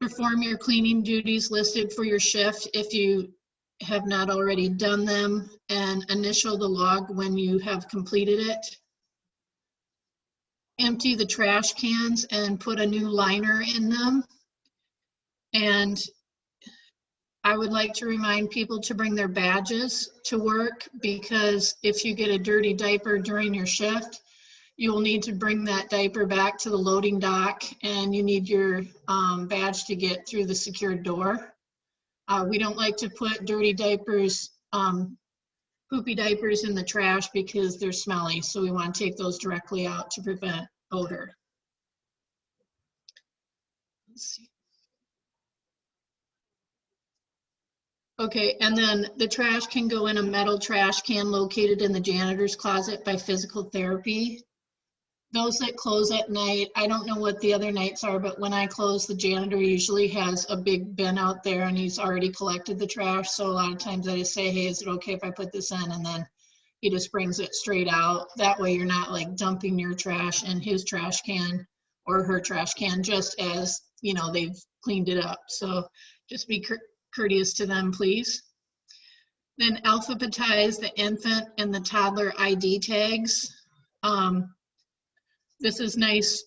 Perform your cleaning duties listed for your shift if you have not already done them, and initial the log when you have completed it. Empty the trash cans and put a new liner in them. And I would like to remind people to bring their badges to work, because if you get a dirty diaper during your shift, you will need to bring that diaper back to the loading dock, and you need your badge to get through the secured door. We don't like to put dirty diapers, poopy diapers in the trash because they're smelly, so we want to take those directly out to prevent odor. Let's see. Okay, and then the trash can go in a metal trash can located in the janitor's closet by physical therapy. Those that close at night, I don't know what the other nights are, but when I close, the janitor usually has a big bin out there and he's already collected the trash. So a lot of times I just say, hey, is it okay if I put this in? And then he just brings it straight out. That way you're not like dumping your trash in his trash can or her trash can just as, you know, they've cleaned it up. So just be courteous to them, please. Then alphabetize the infant and the toddler ID tags. This is nice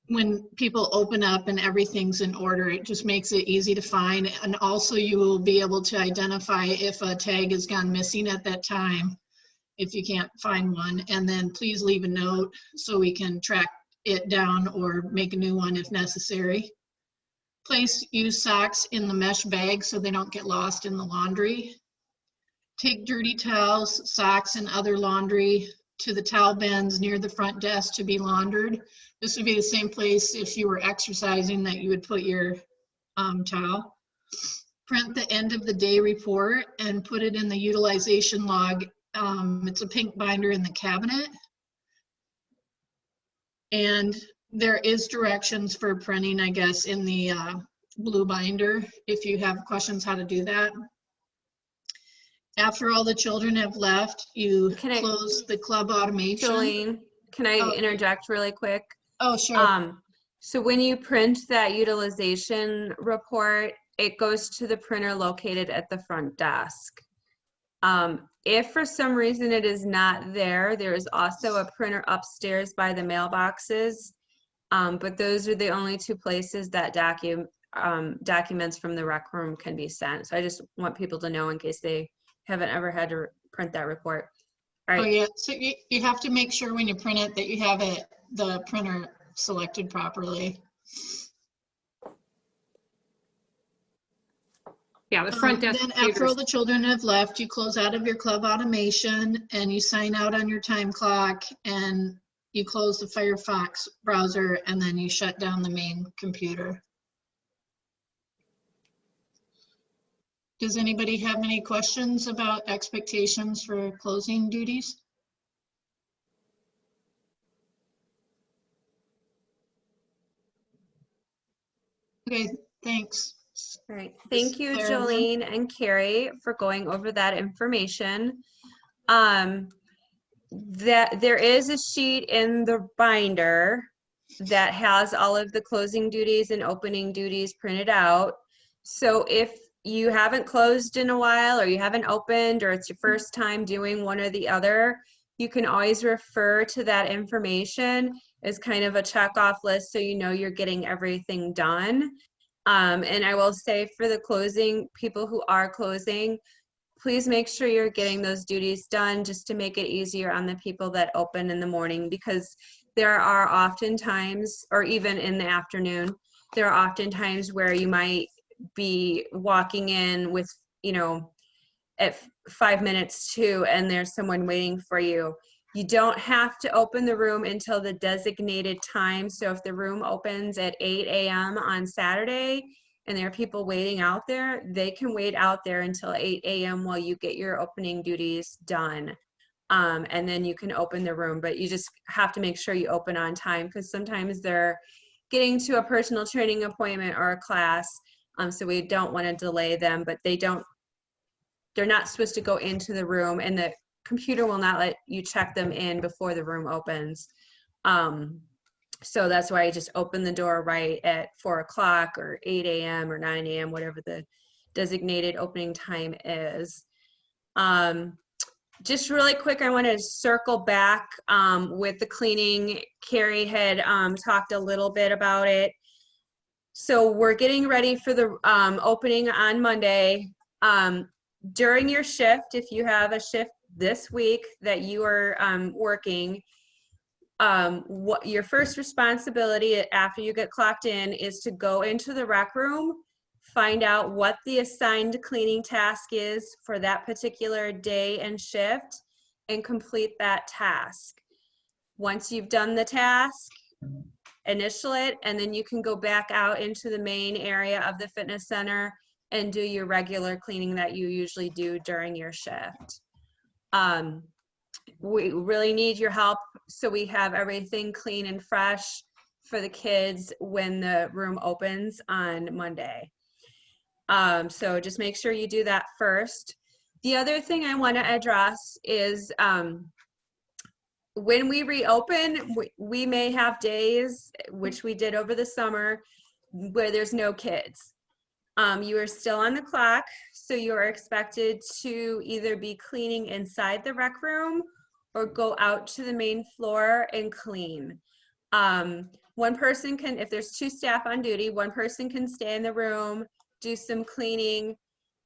when people open up and everything's in order. It just makes it easy to find. And also you will be able to identify if a tag has gone missing at that time, if you can't find one. And then please leave a note so we can track it down or make a new one if necessary. Place used socks in the mesh bag so they don't get lost in the laundry. Take dirty towels, socks, and other laundry to the towel bins near the front desk to be laundered. This would be the same place if you were exercising that you would put your towel. Print the end of the day report and put it in the utilization log. It's a pink binder in the cabinet. And there is directions for printing, I guess, in the blue binder if you have questions how to do that. After all the children have left, you close the club automation. Jolene, can I interject really quick? Oh, sure. So when you print that utilization report, it goes to the printer located at the front desk. If for some reason it is not there, there is also a printer upstairs by the mailboxes. But those are the only two places that documents from the rec room can be sent. So I just want people to know in case they haven't ever had to print that report. All Oh, right. yeah, so you have to make sure when you print it that you have the printer selected properly. Yeah, the front desk. Then after all the children have left, you close out of your club automation and you sign out on your time clock and you close the Firefox browser and then you shut down the main computer. Does anybody have any questions about expectations for closing duties? Okay, thanks. All right. Thank you, Clear, everyone? Jolene and Carrie, for going over that information. That there is a sheet in the binder that has all of the closing duties and opening duties printed out. So if you haven't closed in a while, or you haven't opened, or it's your first time doing one or the other, you can always refer to that information as kind of a check-off list so you know you're getting everything done. And I will say, for the closing, people who are closing, please make sure you're getting those duties done just to make it easier on the people that open in the morning, because there are often times, or even in the afternoon, there are often times where you might be walking in with, you know, at 5 minutes to, and there's someone waiting for you. You don't have to open the room until the designated time. So if the room opens at 8 a.m. on Saturday and there are people waiting out there, they can wait out there until 8 a.m. while you get your opening duties done. And then you can open the room, but you just have to make sure you open on time, because sometimes they're getting to a personal training appointment or a class. So we don't want to delay them, but they're not supposed to go into the room, and the computer will not let you check them in before the room opens. So that's why I just open the door right at 4 o'clock or 8 a.m. or 9 a.m., whatever the designated opening time is. Just really quick, I want to circle back with the cleaning. Carrie had talked a little bit about it. So we're getting ready for the opening on Monday. During your shift, if you have a shift this week that you are working, what your first responsibility after you get clocked in is to go into the rec room, find out what the assigned cleaning task is for that particular day and shift, and complete that task. Once you've done the task, initial it, and then you can go back out into the main area of the fitness center and do your regular cleaning that you usually do during your shift. We really need your help so we have everything clean and fresh for the kids when the room opens on Monday. So just make sure you do that first. The other thing I want to address is when we reopen, we may have days, which we did over the summer, where there's no kids. You are still on the clock, so you are expected to either be cleaning inside the rec room or go out to the main floor and clean. One person can, if there's 2 staff on duty, one person can stay in the room, do some cleaning,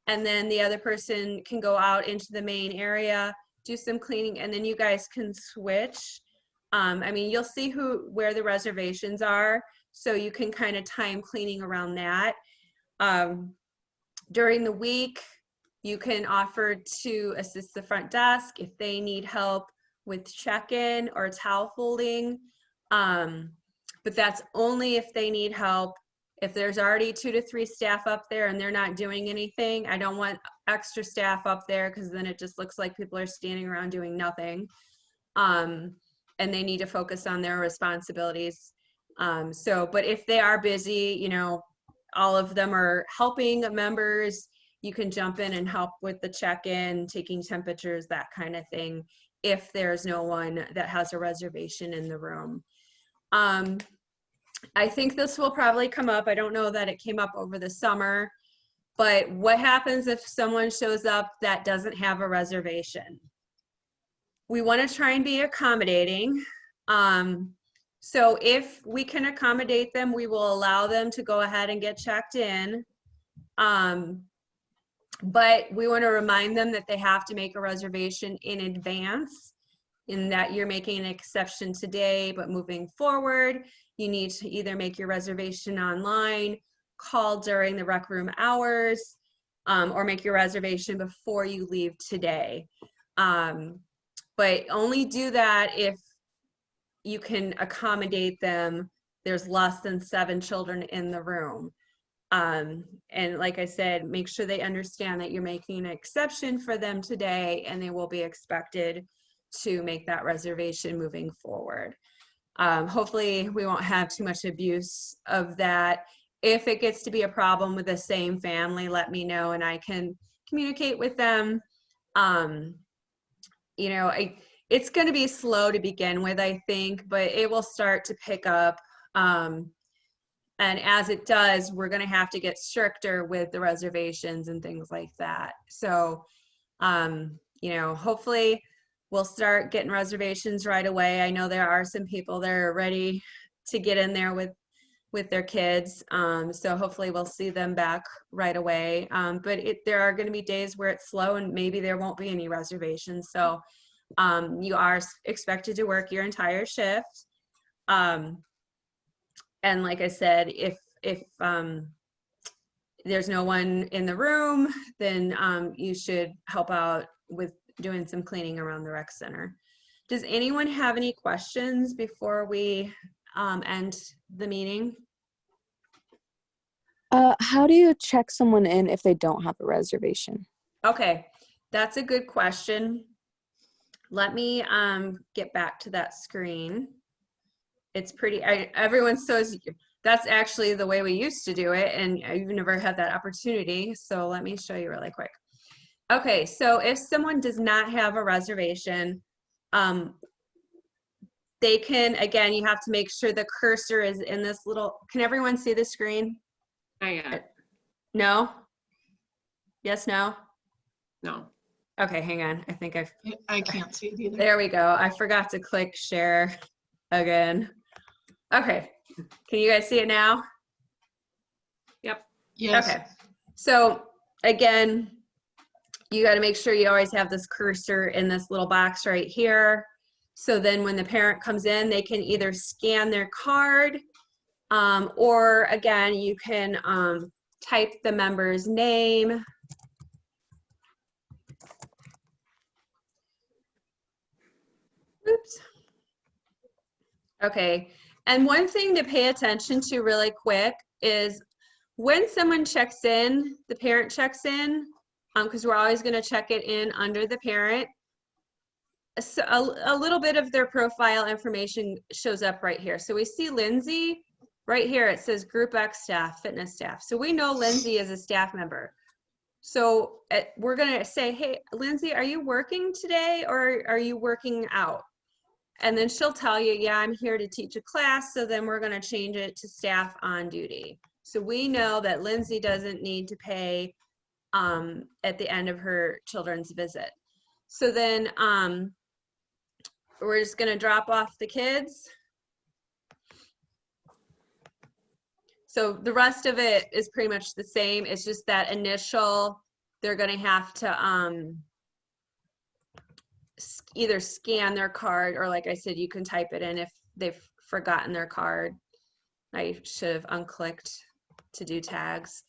and then the other person can go out into the main area, do some cleaning, and then you guys can switch. I mean, you'll see where the reservations are, so you can kind of time cleaning around that. During the week, you can offer to assist the front desk if they need help with check-in or towel folding. But that's only if they need help. If there's already 2 to 3 staff up there and they're not doing anything, I don't want extra staff up there, because then it just looks like people are standing around doing nothing. And they need to focus on their responsibilities. But if they are busy, you know, all of them are helping members, you can jump in and help with the check-in, taking temperatures, that kind of thing, if there's no one that has a reservation in the room. I think this will probably come up. I don't know that it came up over the summer. But what happens if someone shows up that doesn't have a reservation? We want to try and be accommodating. So if we can accommodate them, we will allow them to go ahead and get checked in. But we want to remind them that they have to make a reservation in advance, in that you're making an exception today, but moving forward, you need to either make your reservation online, call during the rec room hours, or make your reservation before you leave today. But only do that if you can accommodate them. There's less than 7 children in the room. And like I said, make sure they understand that you're making an exception for them today, and they will be expected to make that reservation moving forward. Hopefully we won't have too much abuse of that. If it gets to be a problem with the same family, let me know and I can communicate with them. You know, it's going to be slow to begin with, I think, but it will start to pick up. And as it does, we're going to have to get stricter with the reservations and things like that. So, you know, hopefully we'll start getting reservations right away. I know there are some people that are ready to get in there with their kids. So hopefully we'll see them back right away. But there are going to be days where it's slow and maybe there won't be any reservations. So you are expected to work your entire shift. And like I said, if there's no one in the room, then you should help out with doing some cleaning around the rec center. Does anyone have any questions before we end the meeting? How do you check someone in if they don't have a reservation? Okay, that's a good question. Let me get back to that screen. It's pretty, everyone says that's actually the way we used to do it, and you've never had that opportunity. So let me show you really quick. Okay, so if someone does not have a reservation, they can, again, you have to make sure the cursor is in this little, can everyone see the screen? Not yet. No? Yes, no? No. Okay, hang on. I think I can't see it either. there we go. I forgot to click share again. Okay, can you guys see it now? Yep. Yes. Okay, so again, you got to make sure you always have this cursor in this little box right here. So then when the parent comes in, they can either scan their card, or again, you can type the member's name. Oops. Okay, and one thing to pay attention to really quick is when someone checks in, the parent checks in, because we're always going to check it in under the parent. So a little bit of their profile information shows up right here. So we see Lindsay right here. It says Group X staff, fitness staff. So we know Lindsay is a staff member. So we're going to say, hey, Lindsay, are you working today or are you working out? And then she'll tell you, yeah, I'm here to teach a class. So then we're going to change it to staff on duty. So we know that Lindsay doesn't need to pay at the end of her children's visit. So then we're just going to drop off the kids. So the rest of it is pretty much the same. It's just that initial, they're going to have to either scan their card, or like I said, you can type it in if they've forgotten their card. I should have unclicked to do tags.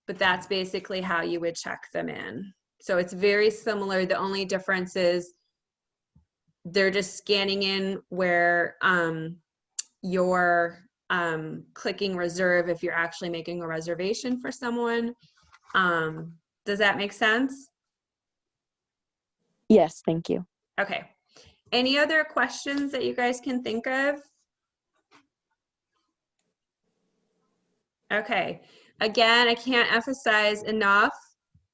But that's basically how you would check them in. So it's very similar. The only difference is they're just scanning in where you're clicking reserve if you're actually making a reservation for someone. Does that make sense? Yes, thank you. Okay. Any other questions that you guys can think of? Okay. Again, I can't emphasize enough,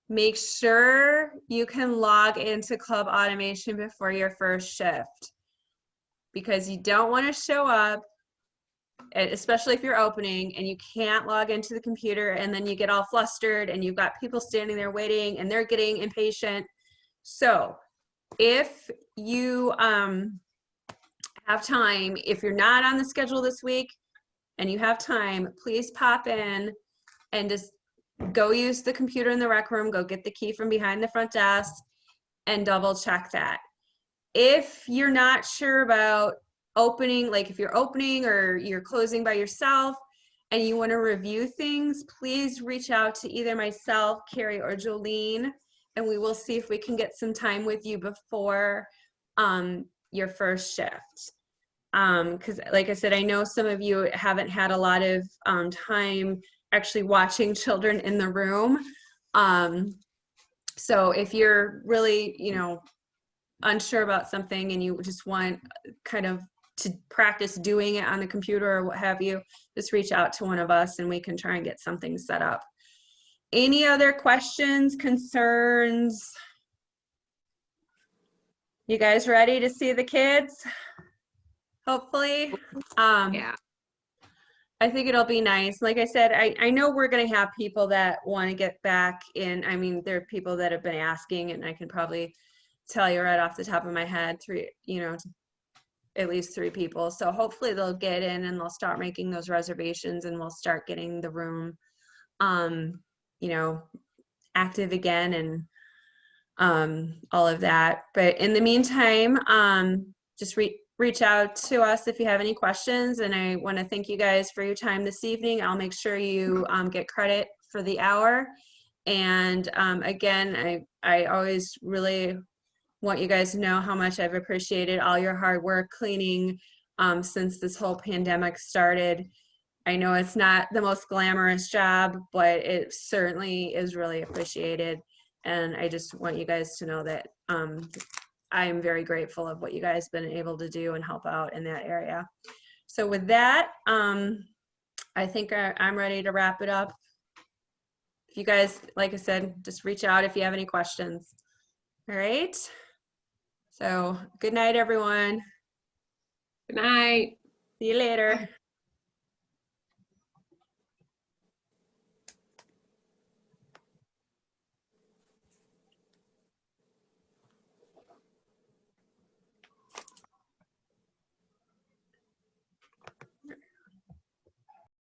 make sure you can log into Club Automation before your first shift, because you don't want to show up especially if you're opening and you can't log into the computer and then you get all flustered and you've got people standing there waiting and they're getting impatient. So if you have time, if you're not on the schedule this week and you have time, please pop in and just go use the computer in the rec room, go get the key from behind the front desk and double check that. If you're not sure about opening, like if you're opening or you're closing by yourself and you want to review things, please reach out to either myself, Carrie, or Jolene, and we will see if we can get some time with you before your first shift. Because like I said, I know some of you haven't had a lot of time actually watching children in the room. So if you're really, you know, unsure about something and you just want kind of to practice doing it on the computer or what have you, just reach out to one of us and we can try and get something set up. Any other questions, concerns? You guys ready to see the kids? Hopefully. Yeah. I think it'll be nice. Like I said, I know we're going to have people that want to get back in. I mean, there are people that have been asking, and I can probably tell you right off the top of my head, at least 3 people. So hopefully they'll get in and they'll start making those reservations and we'll start getting the room, active again and all of that. But in the meantime, just reach out to us if you have any questions. And I want to thank you guys for your time this evening. I'll make sure you get credit for the hour. And again, I always really want you guys to know how much I've appreciated all your hard work cleaning since this whole pandemic started. I know it's not the most glamorous job, but it certainly is really appreciated. And I just want you guys to know that I am very grateful of what you guys have been able to do and help out in that area. So with that, I think I'm ready to wrap it up. If you guys, like I said, just reach out if you have any questions. All right. So good night, everyone. Good night. See you later.